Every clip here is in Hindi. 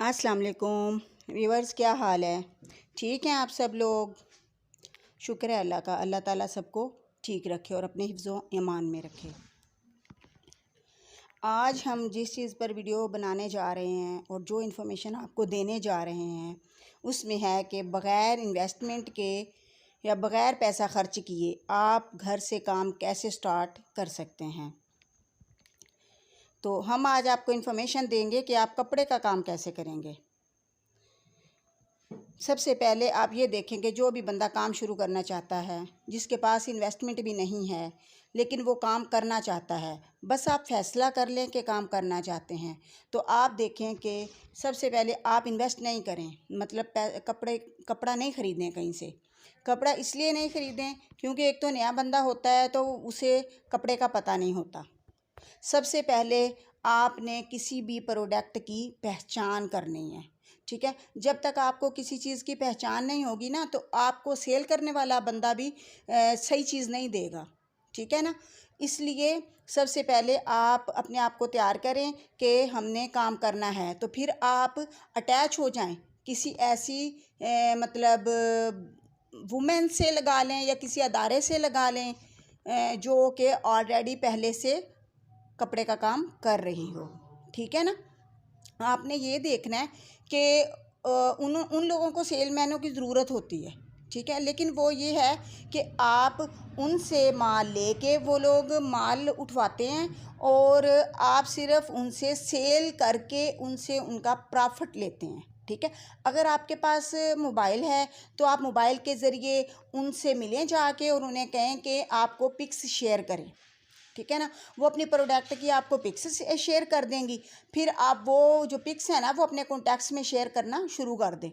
अस्सलाम वालेकुम व्यूअर्स, क्या हाल है? ठीक हैं आप सब लोग? शुक्र है अल्लाह का। अल्लाह ताला सबको ठीक रखे और अपने हिफ्ज़ो ईमान में रखे। आज हम जिस चीज़ पर वीडियो बनाने जा रहे हैं और जो इन्फॉर्मेशन आपको देने जा रहे हैं उसमें है कि बग़ैर इन्वेस्टमेंट के या बग़ैर पैसा ख़र्च किए आप घर से काम कैसे स्टार्ट कर सकते हैं। तो हम आज आपको इन्फॉर्मेशन देंगे कि आप कपड़े का काम कैसे करेंगे। सबसे पहले आप ये देखेंगे, जो भी बंदा काम शुरू करना चाहता है, जिसके पास इन्वेस्टमेंट भी नहीं है लेकिन वो काम करना चाहता है, बस आप फ़ैसला कर लें कि काम करना चाहते हैं, तो आप देखें कि सबसे पहले आप इन्वेस्ट नहीं करें, मतलब कपड़ा नहीं ख़रीदें कहीं से। कपड़ा इसलिए नहीं ख़रीदें क्योंकि एक तो नया बंदा होता है तो उसे कपड़े का पता नहीं होता। सबसे पहले आपने किसी भी प्रोडक्ट की पहचान करनी है, ठीक है। जब तक आपको किसी चीज़ की पहचान नहीं होगी ना, तो आपको सेल करने वाला बंदा भी सही चीज़ नहीं देगा, ठीक है ना। इसलिए सबसे पहले आप अपने आप को तैयार करें कि हमने काम करना है, तो फिर आप अटैच हो जाएं किसी ऐसी मतलब वुमेन से लगा लें या किसी अदारे से लगा लें जो कि ऑलरेडी पहले से कपड़े का काम कर रही हो, ठीक है ना। आपने ये देखना है कि उन लोगों को सेलमैनों की ज़रूरत होती है, ठीक है, लेकिन वो ये है कि आप उनसे माल लेके वो लोग माल उठवाते हैं और आप सिर्फ उनसे सेल करके उनसे उनका प्रॉफिट लेते हैं, ठीक है। अगर आपके पास मोबाइल है तो आप मोबाइल के ज़रिए उनसे मिलें जाके और उन्हें कहें कि आपको पिक्स शेयर करें, ठीक है ना। वो अपनी प्रोडक्ट की आपको पिक्स शेयर कर देंगी, फिर आप वो जो पिक्स है ना वो अपने कॉन्टैक्ट्स में शेयर करना शुरू कर दें,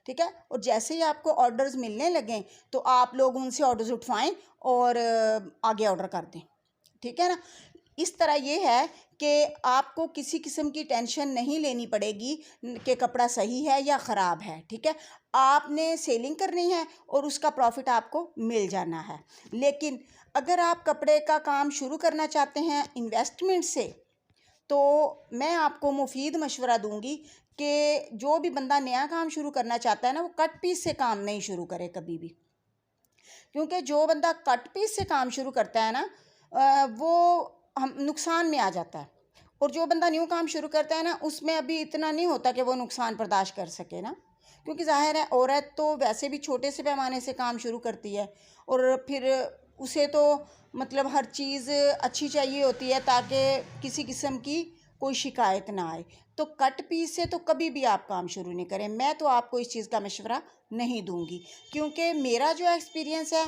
ठीक है। और जैसे ही आपको ऑर्डर्स मिलने लगें तो आप लोग उनसे ऑर्डर्स उठवाएं और आगे ऑर्डर कर दें, ठीक है ना। इस तरह ये है कि आपको किसी किस्म की टेंशन नहीं लेनी पड़ेगी कि कपड़ा सही है या ख़राब है, ठीक है। आपने सेलिंग करनी है और उसका प्रॉफिट आपको मिल जाना है। लेकिन अगर आप कपड़े का काम शुरू करना चाहते हैं इन्वेस्टमेंट से, तो मैं आपको मुफीद मशवरा दूंगी कि जो भी बंदा नया काम शुरू करना चाहता है ना, वो कट पीस से काम नहीं शुरू करे कभी भी, क्योंकि जो बंदा कट पीस से काम शुरू करता है ना वो हम नुकसान में आ जाता है, और जो बंदा न्यू काम शुरू करता है ना उसमें अभी इतना नहीं होता कि वो नुकसान बर्दाश्त कर सके ना, क्योंकि जाहिर है औरत तो वैसे भी छोटे से पैमाने से काम शुरू करती है और फिर उसे तो मतलब हर चीज़ अच्छी चाहिए होती है ताकि किसी किस्म की कोई शिकायत ना आए। तो कट पीस से तो कभी भी आप काम शुरू नहीं करें। मैं तो आपको इस चीज़ का मशवरा नहीं दूंगी, क्योंकि मेरा जो एक्सपीरियंस है,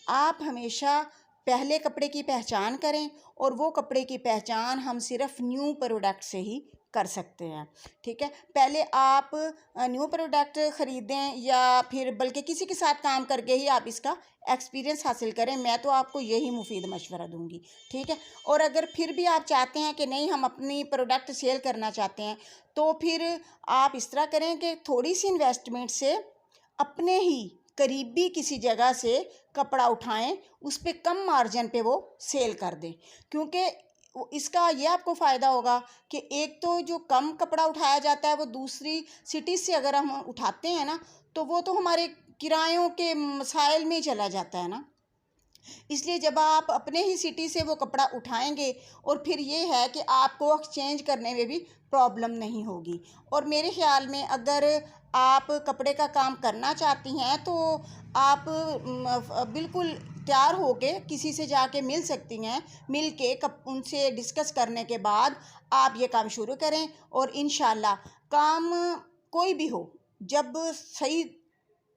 आप हमेशा पहले कपड़े की पहचान करें और वो कपड़े की पहचान हम सिर्फ न्यू प्रोडक्ट से ही कर सकते हैं, ठीक है। पहले आप न्यू प्रोडक्ट ख़रीदें या फिर बल्कि किसी के साथ काम करके ही आप इसका एक्सपीरियंस हासिल करें। मैं तो आपको यही मुफीद मशवरा दूंगी, ठीक है। और अगर फिर भी आप चाहते हैं कि नहीं हम अपनी प्रोडक्ट सेल करना चाहते हैं, तो फिर आप इस तरह करें कि थोड़ी सी इन्वेस्टमेंट से अपने ही करीबी किसी जगह से कपड़ा उठाएं, उस पर कम मार्जिन पे वो सेल कर दें, क्योंकि इसका ये आपको फ़ायदा होगा कि एक तो जो कम कपड़ा उठाया जाता है वो दूसरी सिटी से अगर हम उठाते हैं ना, तो वो तो हमारे किरायों के मसाइल में ही चला जाता है ना। इसलिए जब आप अपने ही सिटी से वो कपड़ा उठाएंगे और फिर ये है कि आपको एक्सचेंज करने में भी प्रॉब्लम नहीं होगी। और मेरे ख़्याल में अगर आप कपड़े का काम करना चाहती हैं तो आप बिल्कुल तैयार होके किसी से जाके मिल सकती हैं, मिल के उनसे डिस्कस करने के बाद आप ये काम शुरू करें और इंशाल्लाह काम कोई भी हो, जब सही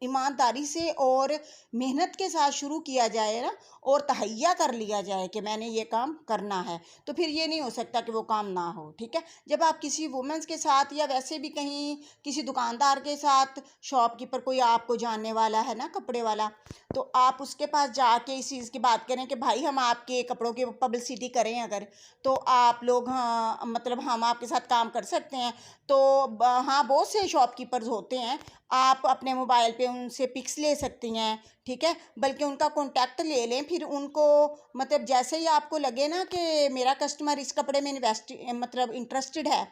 ईमानदारी से और मेहनत के साथ शुरू किया जाए ना और तहैया कर लिया जाए कि मैंने ये काम करना है, तो फिर ये नहीं हो सकता कि वो काम ना हो, ठीक है। जब आप किसी वुमेंस के साथ या वैसे भी कहीं किसी दुकानदार के साथ, शॉपकीपर कोई आपको जानने वाला है ना कपड़े वाला, तो आप उसके पास जाके इस चीज़ की बात करें कि भाई हम आपके कपड़ों की पब्लिसिटी करें अगर, तो आप लोग हाँ मतलब हम आपके साथ काम कर सकते हैं। तो हाँ बहुत से शॉपकीपर्स होते हैं, आप अपने मोबाइल पे उनसे पिक्स ले सकती हैं, ठीक है, बल्कि उनका कॉन्टैक्ट ले लें। फिर उनको मतलब जैसे ही आपको लगे ना कि मेरा कस्टमर इस कपड़े में मतलब इंटरेस्टेड है,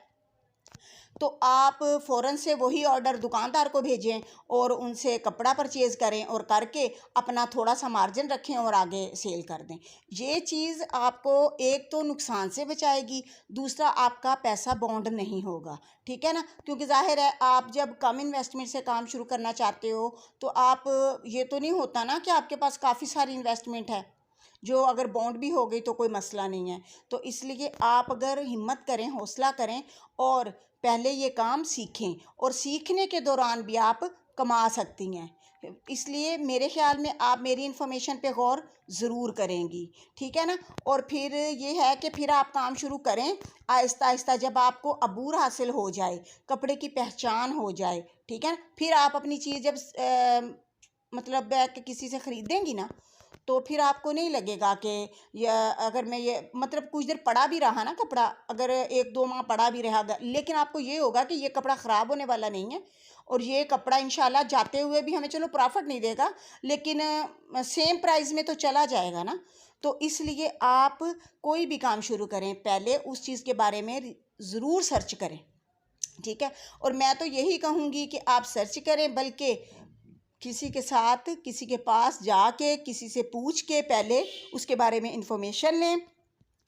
तो आप फ़ौरन से वही ऑर्डर दुकानदार को भेजें और उनसे कपड़ा परचेज़ करें और करके अपना थोड़ा सा मार्जिन रखें और आगे सेल कर दें। ये चीज़ आपको एक तो नुकसान से बचाएगी, दूसरा आपका पैसा बाउंड नहीं होगा, ठीक है ना। क्योंकि ज़ाहिर है आप जब कम इन्वेस्टमेंट से काम शुरू करना चाहते हो तो आप, ये तो नहीं होता ना कि आपके पास काफ़ी सारी इन्वेस्टमेंट है, जो अगर बाउंड भी हो गई तो कोई मसला नहीं है। तो इसलिए आप अगर हिम्मत करें, हौसला करें और पहले ये काम सीखें, और सीखने के दौरान भी आप कमा सकती हैं। इसलिए मेरे ख़्याल में आप मेरी इन्फॉर्मेशन पे गौर ज़रूर करेंगी, ठीक है ना। और फिर ये है कि फिर आप काम शुरू करें आहिस्ता आहिस्ता, जब आपको अबूर हासिल हो जाए, कपड़े की पहचान हो जाए, ठीक है ना, फिर आप अपनी चीज़ जब मतलब बैग के किसी से ख़रीदेंगी ना, तो फिर आपको नहीं लगेगा कि या अगर मैं ये मतलब कुछ देर पड़ा भी रहा ना कपड़ा, अगर 1-2 माह पड़ा भी रहेगा, लेकिन आपको ये होगा कि ये कपड़ा ख़राब होने वाला नहीं है और ये कपड़ा इंशाल्लाह जाते हुए भी हमें चलो प्रॉफिट नहीं देगा, लेकिन सेम प्राइस में तो चला जाएगा ना। तो इसलिए आप कोई भी काम शुरू करें पहले उस चीज़ के बारे में ज़रूर सर्च करें, ठीक है। और मैं तो यही कहूँगी कि आप सर्च करें, बल्कि किसी के साथ, किसी के पास जाके, किसी से पूछ के पहले उसके बारे में इंफॉर्मेशन लें।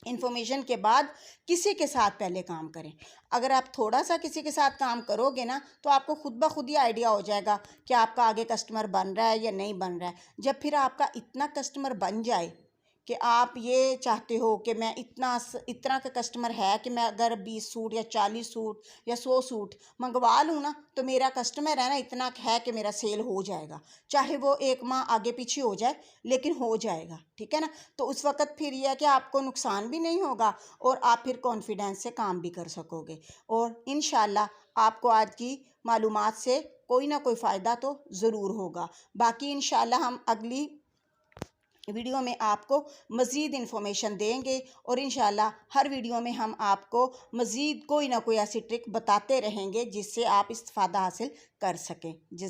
इंफॉर्मेशन के बाद किसी के साथ पहले काम करें। अगर आप थोड़ा सा किसी के साथ काम करोगे ना, तो आपको खुद ब खुद ही आइडिया हो जाएगा कि आपका आगे कस्टमर बन रहा है या नहीं बन रहा है। जब फिर आपका इतना कस्टमर बन जाए कि आप ये चाहते हो कि मैं इतना का कस्टमर है कि मैं अगर 20 सूट या 40 सूट या 100 सूट मंगवा लूँ ना, तो मेरा कस्टमर है ना इतना है कि मेरा सेल हो जाएगा, चाहे वो 1 माह आगे पीछे हो जाए, लेकिन हो जाएगा, ठीक है ना। तो उस वक़्त फिर यह है कि आपको नुकसान भी नहीं होगा और आप फिर कॉन्फिडेंस से काम भी कर सकोगे। और इंशाल्लाह आपको आज की मालूमात से कोई ना कोई फ़ायदा तो ज़रूर होगा। बाकी इंशाल्लाह हम अगली वीडियो में आपको मज़ीद इन्फॉर्मेशन देंगे और इंशाल्लाह हर वीडियो में हम आपको मज़ीद कोई ना कोई ऐसी ट्रिक बताते रहेंगे जिससे आप इस्तिफ़ादा हासिल कर सकें। जज़ा